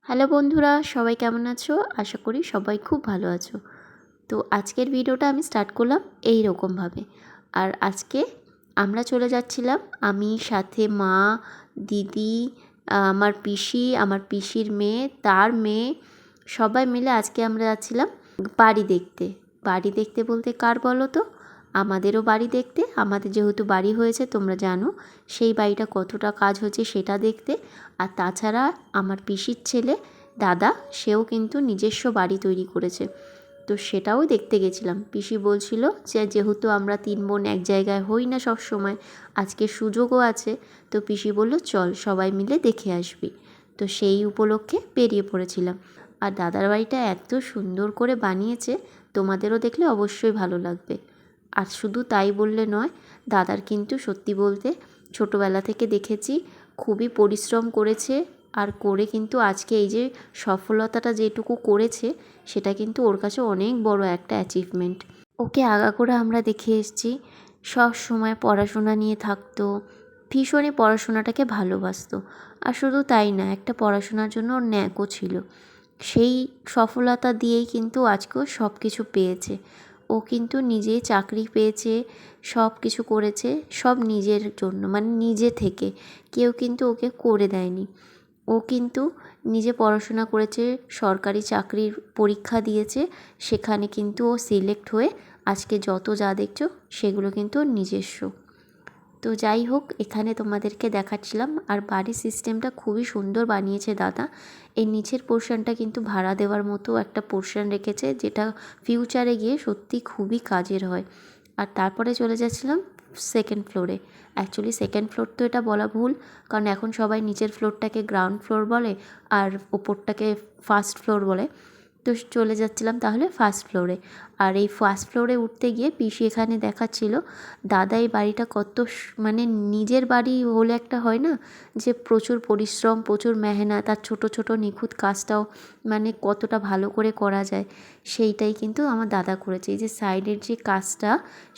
Hello বন্ধুরা, সবাই কেমন আছো? আশা করি সবাই খুব ভালো আছো। তো আজকের ভিডিওটা আমি স্টার্ট করলাম এই রকমভাবে। আর আজকে আমরা চলে যাচ্ছিলাম, আমি সাথে মা, দিদি, আমার পিসি, আমার পিসির মেয়ে, তার মেয়ে, সবাই মিলে আজকে আমরা যাচ্ছিলাম বাড়ি দেখতে। বাড়ি দেখতে বলতে কার বলো তো? আমাদেরও বাড়ি দেখতে। আমাদের যেহেতু বাড়ি হয়েছে তোমরা জানো, সেই বাড়িটা কতটা কাজ হচ্ছে সেটা দেখতে। আর তাছাড়া আমার পিসির ছেলে দাদা, সেও কিন্তু নিজস্ব বাড়ি তৈরি করেছে, তো সেটাও দেখতে গেছিলাম। পিসি বলছিল যে যেহেতু আমরা 3 বোন এক জায়গায় হই না সব সময়, আজকে সুযোগও আছে, তো পিসি বলল চল সবাই মিলে দেখে আসবি। তো সেই উপলক্ষে বেরিয়ে পড়েছিলাম। আর দাদার বাড়িটা এত সুন্দর করে বানিয়েছে, তোমাদেরও দেখলে অবশ্যই ভালো লাগবে। আর শুধু তাই বললে নয়, দাদার কিন্তু সত্যি বলতে ছোটোবেলা থেকে দেখেছি খুবই পরিশ্রম করেছে, আর করে কিন্তু আজকে এই যে সফলতাটা যেটুকু করেছে সেটা কিন্তু ওর কাছে অনেক বড় একটা অ্যাচিভমেন্ট। ওকে আগাগোড়া আমরা দেখে এসেছি, সব সময় পড়াশোনা নিয়ে থাকতো, ভীষণই পড়াশোনাটাকে ভালোবাসতো। আর শুধু তাই না, একটা পড়াশোনার জন্য ওর ন্যাকও ছিল। সেই সফলতা দিয়েই কিন্তু আজকেও সব কিছু পেয়েছে। ও কিন্তু নিজেই চাকরি পেয়েছে, সব কিছু করেছে, সব নিজের জন্য, মানে নিজে থেকে। কেউ কিন্তু ওকে করে দেয়নি। ও কিন্তু নিজে পড়াশোনা করেছে, সরকারি চাকরির পরীক্ষা দিয়েছে, সেখানে কিন্তু ও সিলেক্ট হয়ে আজকে যত যা দেখছো সেগুলো কিন্তু ওর নিজস্ব। তো যাই হোক, এখানে তোমাদেরকে দেখাচ্ছিলাম। আর বাড়ির সিস্টেমটা খুবই সুন্দর বানিয়েছে দাদা। এই নিচের পোর্শনটা কিন্তু ভাড়া দেওয়ার মতো একটা পোর্শন রেখেছে, যেটা ফিউচারে গিয়ে সত্যি খুবই কাজের হয়। আর তারপরে চলে যাচ্ছিলাম সেকেন্ড ফ্লোরে। অ্যাকচুয়ালি সেকেন্ড ফ্লোর তো এটা বলা ভুল, কারণ এখন সবাই নিচের ফ্লোরটাকে গ্রাউন্ড ফ্লোর বলে আর ওপরটাকে ফার্স্ট ফ্লোর বলে। তো চলে যাচ্ছিলাম তাহলে ফার্স্ট ফ্লোরে। আর এই ফার্স্ট ফ্লোরে উঠতে গিয়ে পিসি এখানে দেখাচ্ছিল দাদা এই বাড়িটা কত মানে নিজের বাড়ি হলে একটা হয় না যে প্রচুর পরিশ্রম, প্রচুর মেহনত, আর ছোট ছোট নিখুঁত কাজটাও মানে কতটা ভালো করে করা যায়, সেইটাই কিন্তু আমার দাদা করেছে। এই যে সাইডের যে কাজটা,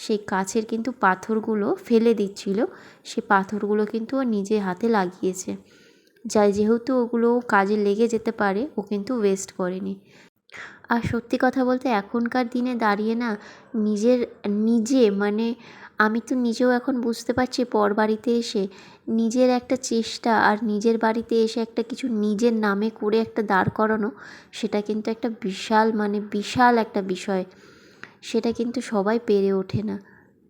সেই কাছের কিন্তু পাথরগুলো ফেলে দিচ্ছিল, সেই পাথরগুলো কিন্তু ও নিজে হাতে লাগিয়েছে। যাই যেহেতু ওগুলো কাজে লেগে যেতে পারে, ও কিন্তু ওয়েস্ট করেনি। আর সত্যি কথা বলতে এখনকার দিনে দাঁড়িয়ে না, নিজে মানে আমি তো নিজেও এখন বুঝতে পারছি পর বাড়িতে এসে নিজের একটা চেষ্টা, আর নিজের বাড়িতে এসে একটা কিছু নিজের নামে করে একটা দাঁড় করানো, সেটা কিন্তু একটা বিশাল মানে বিশাল একটা বিষয়। সেটা কিন্তু সবাই পেরে ওঠে না।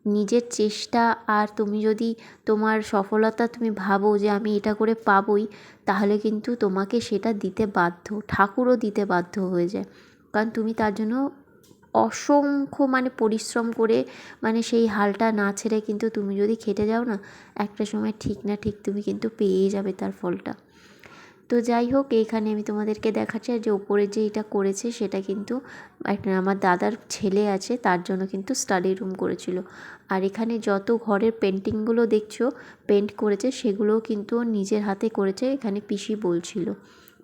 নিজের চেষ্টা, আর তুমি যদি তোমার সফলতা তুমি ভাবো যে আমি এটা করে পাবোই, তাহলে কিন্তু তোমাকে সেটা দিতে বাধ্য, ঠাকুরও দিতে বাধ্য হয়ে যায়। কারণ তুমি তার জন্য অসংখ্য মানে পরিশ্রম করে, মানে সেই হালটা না ছেড়ে কিন্তু তুমি যদি খেটে যাও না, একটা সময় ঠিক না ঠিক তুমি কিন্তু পেয়েই যাবে তার ফলটা। তো যাই হোক, এইখানে আমি তোমাদেরকে দেখাচ্ছি যে ওপরে যে এটা করেছে সেটা কিন্তু একটা আমার দাদার ছেলে আছে, তার জন্য কিন্তু স্টাডি রুম করেছিল। আর এখানে যত ঘরের পেন্টিংগুলো দেখছো পেন্ট করেছে, সেগুলোও কিন্তু ও নিজের হাতে করেছে, এখানে পিসি বলছিল।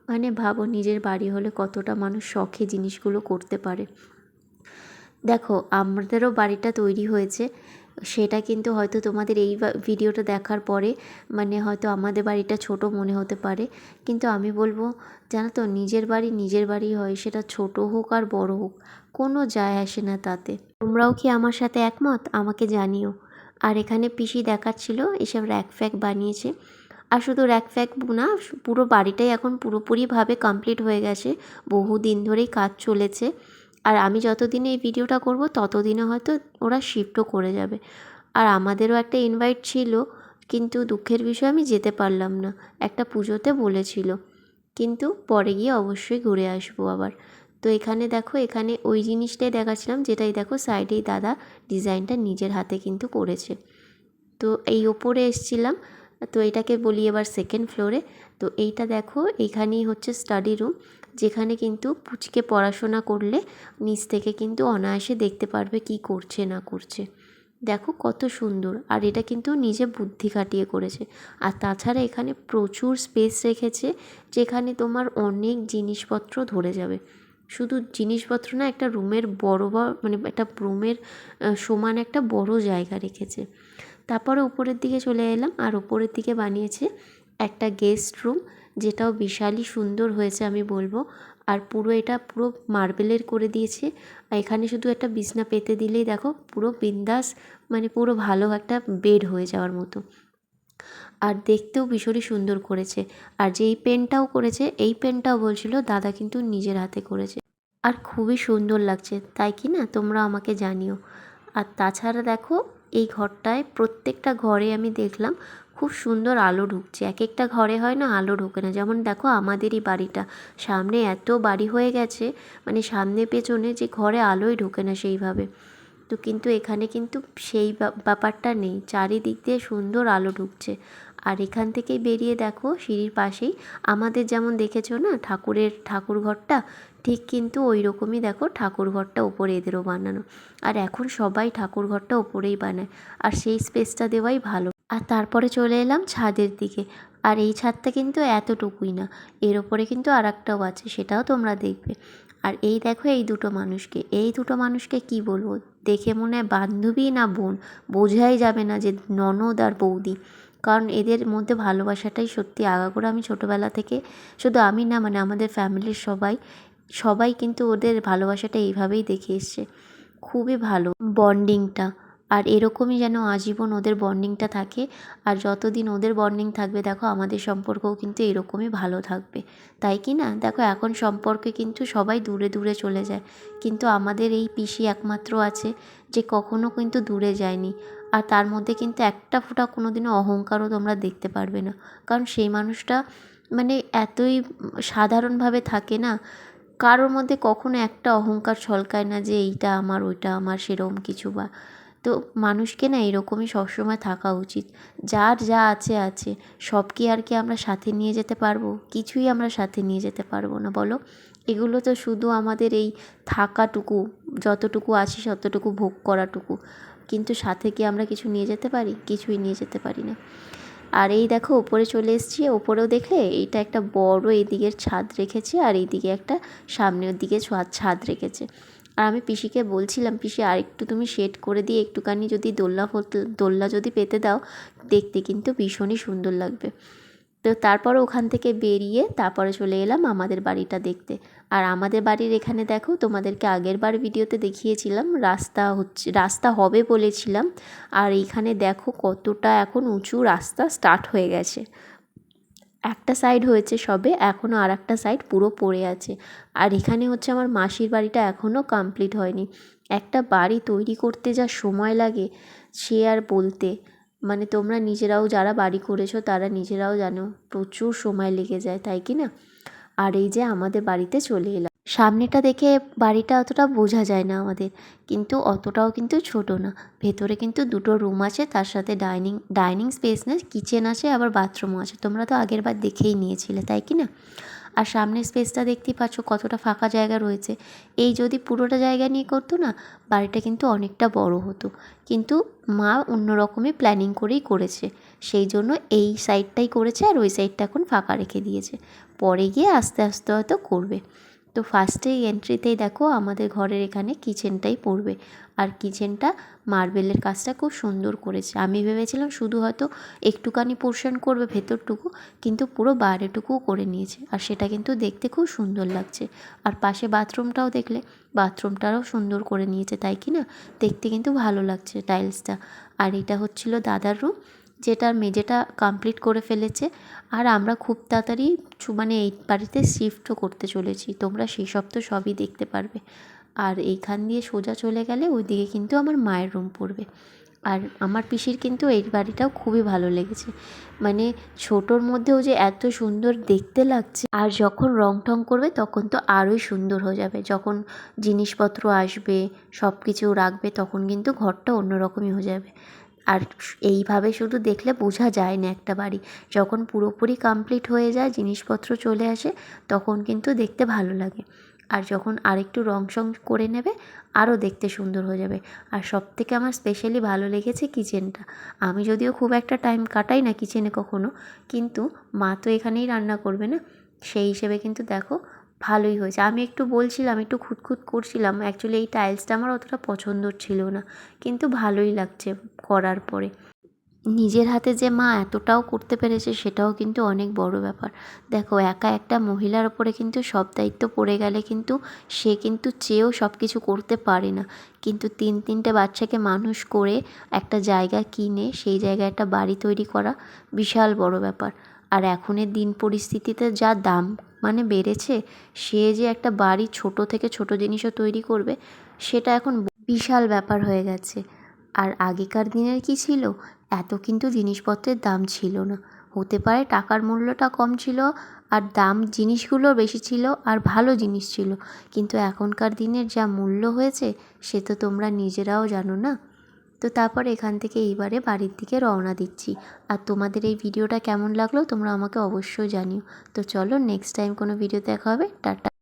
মানে ভাবো নিজের বাড়ি হলে কতটা মানুষ শখে জিনিসগুলো করতে পারে। দেখো আমাদেরও বাড়িটা তৈরি হয়েছে, সেটা কিন্তু হয়তো তোমাদের এই ভিডিওটা দেখার পরে মানে হয়তো আমাদের বাড়িটা ছোট মনে হতে পারে, কিন্তু আমি বলবো জানো তো, নিজের বাড়ি হয়, সেটা ছোট হোক আর বড় হোক, কোনো যায় আসে না তাতে। তোমরাও কি আমার সাথে একমত আমাকে জানিও। আর এখানে পিসি দেখাচ্ছিল এসব র্যাক ফ্যাক বানিয়েছে। আর শুধু র্যাক ফ্যাক না, পুরো বাড়িটাই এখন পুরোপুরিভাবে কমপ্লিট হয়ে গেছে, বহু দিন ধরেই কাজ চলেছে। আর আমি যতদিনে এই ভিডিওটা করব ততদিনে হয়তো ওরা শিফটও করে যাবে। আর আমাদেরও একটা ইনভাইট ছিল, কিন্তু দুঃখের বিষয় আমি যেতে পারলাম না, একটা পুজোতে বলেছিল, কিন্তু পরে গিয়ে অবশ্যই ঘুরে আসবো আবার। তো এখানে দেখো, এখানে ওই জিনিসটাই দেখাচ্ছিলাম, যেটাই দেখো সাইডেই দাদা ডিজাইনটা নিজের হাতে কিন্তু করেছে। তো এই ওপরে এসছিলাম, তো এটাকে বলি এবার সেকেন্ড ফ্লোরে। তো এইটা দেখো, এইখানেই হচ্ছে স্টাডি রুম, যেখানে কিন্তু পুচকে পড়াশোনা করলে নিচ থেকে কিন্তু অনায়াসে দেখতে পারবে কি করছে না করছে। দেখো কত সুন্দর, আর এটা কিন্তু নিজে বুদ্ধি খাটিয়ে করেছে। আর তাছাড়া এখানে প্রচুর স্পেস রেখেছে, যেখানে তোমার অনেক জিনিসপত্র ধরে যাবে। শুধু জিনিসপত্র না, একটা রুমের বড় মানে একটা রুমের সমান একটা বড় জায়গা রেখেছে। তারপরে উপরের দিকে চলে এলাম, আর উপরের দিকে বানিয়েছে একটা গেস্ট রুম, যেটাও বিশালই সুন্দর হয়েছে আমি বলবো। আর পুরো এটা পুরো মার্বেলের করে দিয়েছে। আর এখানে শুধু একটা বিছনা পেতে দিলেই দেখো পুরো বিন্দাস, মানে পুরো ভালো একটা বেড হয়ে যাওয়ার মতো। আর দেখতেও ভীষণই সুন্দর করেছে। আর যে এই পেনটাও করেছে, এই পেনটাও বলছিল দাদা কিন্তু নিজের হাতে করেছে, আর খুবই সুন্দর লাগছে, তাই কি না? তোমরা আমাকে জানিও। আর তাছাড়া দেখো এই ঘরটায় প্রত্যেকটা ঘরে আমি দেখলাম খুব সুন্দর আলো ঢুকছে। এক একটা ঘরে হয় না আলো ঢোকে না, যেমন দেখো আমাদেরই বাড়িটা, সামনে এত বাড়ি হয়ে গেছে, মানে সামনে পেছনে যে ঘরে আলোই ঢোকে না সেইভাবে। তো কিন্তু এখানে কিন্তু সেই ব্যাপারটা নেই, চারিদিক দিয়ে সুন্দর আলো ঢুকছে। আর এখান থেকেই বেরিয়ে দেখো সিঁড়ির পাশেই আমাদের যেমন দেখেছো না ঠাকুর ঘরটা, ঠিক কিন্তু ওই রকমই দেখো ঠাকুর ঘরটা ওপরে এদেরও বানানো। আর এখন সবাই ঠাকুর ঘরটা ওপরেই বানায়, আর সেই স্পেসটা দেওয়াই ভালো। আর তারপরে চলে এলাম ছাদের দিকে। আর এই ছাদটা কিন্তু এতটুকুই না, এর ওপরে কিন্তু আর একটাও আছে, সেটাও তোমরা দেখবে। আর এই দেখো এই দুটো মানুষকে কি বলবো, দেখে মনে হয় বান্ধবী না বোন, বোঝাই যাবে না যে ননদ আর বৌদি। কারণ এদের মধ্যে ভালোবাসাটাই সত্যি আগাগোড়া, আমি ছোটোবেলা থেকে, শুধু আমি না, মানে আমাদের ফ্যামিলির সবাই কিন্তু ওদের ভালোবাসাটা এইভাবেই দেখে এসছে। খুবই ভালো বন্ডিংটা। আর এরকমই যেন আজীবন ওদের বন্ডিংটা থাকে। আর যতদিন ওদের বন্ডিং থাকবে দেখো আমাদের সম্পর্কও কিন্তু এরকমই ভালো থাকবে, তাই কি না? দেখো এখন সম্পর্কে কিন্তু সবাই দূরে দূরে চলে যায়, কিন্তু আমাদের এই পিসি একমাত্র আছে যে কখনো কিন্তু দূরে যায়নি। আর তার মধ্যে কিন্তু একটা ফোঁটা কোনো দিনও অহংকারও তোমরা দেখতে পারবে না, কারণ সেই মানুষটা মানে এতই সাধারণভাবে থাকে না, কারোর মধ্যে কখনো একটা অহংকার ছলকায় না যে এইটা আমার ওইটা আমার সেরকম কিছু বা। তো মানুষকে না এরকমই সবসময় থাকা উচিত, যার যা আছে আছে। সব কি আর কি আমরা সাথে নিয়ে যেতে পারবো? কিছুই আমরা সাথে নিয়ে যেতে পারবো না, বলো। এগুলো তো শুধু আমাদের এই থাকাটুকু, যতটুকু আছি ততটুকু ভোগ করাটুকু, কিন্তু সাথে কি আমরা কিছু নিয়ে যেতে পারি? কিছুই নিয়ে যেতে পারি না। আর এই দেখো ওপরে চলে এসেছি, ওপরেও দেখলে এইটা একটা বড় এদিকের ছাদ রেখেছে, আর এইদিকে একটা সামনের দিকে ছাদ রেখেছে। আর আমি পিসিকে বলছিলাম, পিসি আর একটু তুমি শেড করে দিয়ে একটুখানি যদি দোলনা যদি পেতে দাও, দেখতে কিন্তু ভীষণই সুন্দর লাগবে। তো তারপরে ওখান থেকে বেরিয়ে তারপরে চলে এলাম আমাদের বাড়িটা দেখতে। আর আমাদের বাড়ির এখানে দেখো তোমাদেরকে আগের বার ভিডিওতে দেখিয়েছিলাম রাস্তা হবে বলেছিলাম। আর এইখানে দেখো কতটা এখন উঁচু রাস্তা স্টার্ট হয়ে গেছে। একটা সাইড হয়েছে সবে, এখনও আর একটা সাইড পুরো পড়ে আছে। আর এখানে হচ্ছে আমার মাসির বাড়িটা এখনও কমপ্লিট হয়নি। একটা বাড়ি তৈরি করতে যা সময় লাগে সে আর বলতে, মানে তোমরা নিজেরাও যারা বাড়ি করেছো তারা নিজেরাও জানো প্রচুর সময় লেগে যায়, তাই কি না? আর এই যে আমাদের বাড়িতে চলে এলাম, সামনেটা দেখে বাড়িটা অতটা বোঝা যায় না আমাদের, কিন্তু অতটাও কিন্তু ছোট না। ভেতরে কিন্তু দুটো রুম আছে, তার সাথে ডাইনিং স্পেস না, কিচেন আছে, আবার বাথরুমও আছে। তোমরা তো আগের বার দেখেই নিয়েছিলে, তাই কি না? আর সামনের স্পেসটা দেখতেই পাচ্ছ কতটা ফাঁকা জায়গা রয়েছে। এই যদি পুরোটা জায়গা নিয়ে করতো না, বাড়িটা কিন্তু অনেকটা বড় হতো, কিন্তু মা অন্য রকমই প্ল্যানিং করেই করেছে। সেই জন্য এই সাইডটাই করেছে, আর ওই সাইডটা এখন ফাঁকা রেখে দিয়েছে, পরে গিয়ে আস্তে আস্তে হয়তো করবে। তো ফার্স্টেই এন্ট্রিতেই দেখো আমাদের ঘরের এখানে কিচেনটাই পড়বে। আর কিচেনটা মার্বেলের কাজটা খুব সুন্দর করেছে। আমি ভেবেছিলাম শুধু হয়তো একটুখানি পোর্শন করবে ভেতরটুকু, কিন্তু পুরো বাইরেটুকুও করে নিয়েছে, আর সেটা কিন্তু দেখতে খুব সুন্দর লাগছে। আর পাশে বাথরুমটাও দেখলে, বাথরুমটাও সুন্দর করে নিয়েছে, তাই কি না? দেখতে কিন্তু ভালো লাগছে টাইলসটা। আর এটা হচ্ছিল দাদার রুম, যেটার মেঝেটা কমপ্লিট করে ফেলেছে। আর আমরা খুব তাড়াতাড়ি মানে এই বাড়িতে শিফটও করতে চলেছি, তোমরা সেই সব তো সবই দেখতে পারবে। আর এইখান দিয়ে সোজা চলে গেলে ওইদিকে কিন্তু আমার মায়ের রুম পড়বে। আর আমার পিসির কিন্তু এই বাড়িটাও খুবই ভালো লেগেছে, মানে ছোটোর মধ্যেও যে এত সুন্দর দেখতে লাগছে, আর যখন রং টং করবে তখন তো আরোই সুন্দর হয়ে যাবে। যখন জিনিসপত্র আসবে, সব কিছু রাখবে, তখন কিন্তু ঘরটা অন্যরকমই হয়ে যাবে। আর এইভাবে শুধু দেখলে বোঝা যায় না একটা বাড়ি, যখন পুরোপুরি কমপ্লিট হয়ে যায়, জিনিসপত্র চলে আসে, তখন কিন্তু দেখতে ভালো লাগে। আর যখন আরেকটু রং সং করে নেবে, আরও দেখতে সুন্দর হয়ে যাবে। আর সবথেকে আমার স্পেশালি ভালো লেগেছে কিচেনটা। আমি যদিও খুব একটা টাইম কাটাই না কিচেনে কখনো, কিন্তু মা তো এখানেই রান্না করবে না, সেই হিসেবে কিন্তু দেখো ভালোই হয়েছে। আমি একটু বলছিলাম, একটু খুঁতখুত করছিলাম, অ্যাকচুয়ালি এই টাইলসটা আমার অতটা পছন্দর ছিল না, কিন্তু ভালোই লাগছে করার পরে। নিজের হাতে যে মা এতটাও করতে পেরেছে সেটাও কিন্তু অনেক বড় ব্যাপার। দেখো একা একটা মহিলার ওপরে কিন্তু সব দায়িত্ব পড়ে গেলে কিন্তু সে কিন্তু চেয়েও সব কিছু করতে পারে না, কিন্তু 3-3টে বাচ্চাকে মানুষ করে একটা জায়গা কিনে সেই জায়গায় একটা বাড়ি তৈরি করা বিশাল বড় ব্যাপার। আর এখনের দিন পরিস্থিতিতে যা দাম মানে বেড়েছে, সে যে একটা বাড়ি ছোট থেকে ছোট জিনিসও তৈরি করবে সেটা এখন বিশাল ব্যাপার হয়ে গেছে। আর আগেকার দিনের কি ছিল, এত কিন্তু জিনিসপত্রের দাম ছিল না। হতে পারে টাকার মূল্যটা কম ছিল আর দাম জিনিসগুলো বেশি ছিল আর ভালো জিনিস ছিল, কিন্তু এখনকার দিনের যা মূল্য হয়েছে সে তো তোমরা নিজেরাও জানো না। তো তারপর এখান থেকে এইবারে বাড়ির দিকে রওনা দিচ্ছি। আর তোমাদের এই ভিডিওটা কেমন লাগলো তোমরা আমাকে অবশ্যই জানিও। তো চলো নেক্সট টাইম কোনো ভিডিও দেখা হবে। টাটা।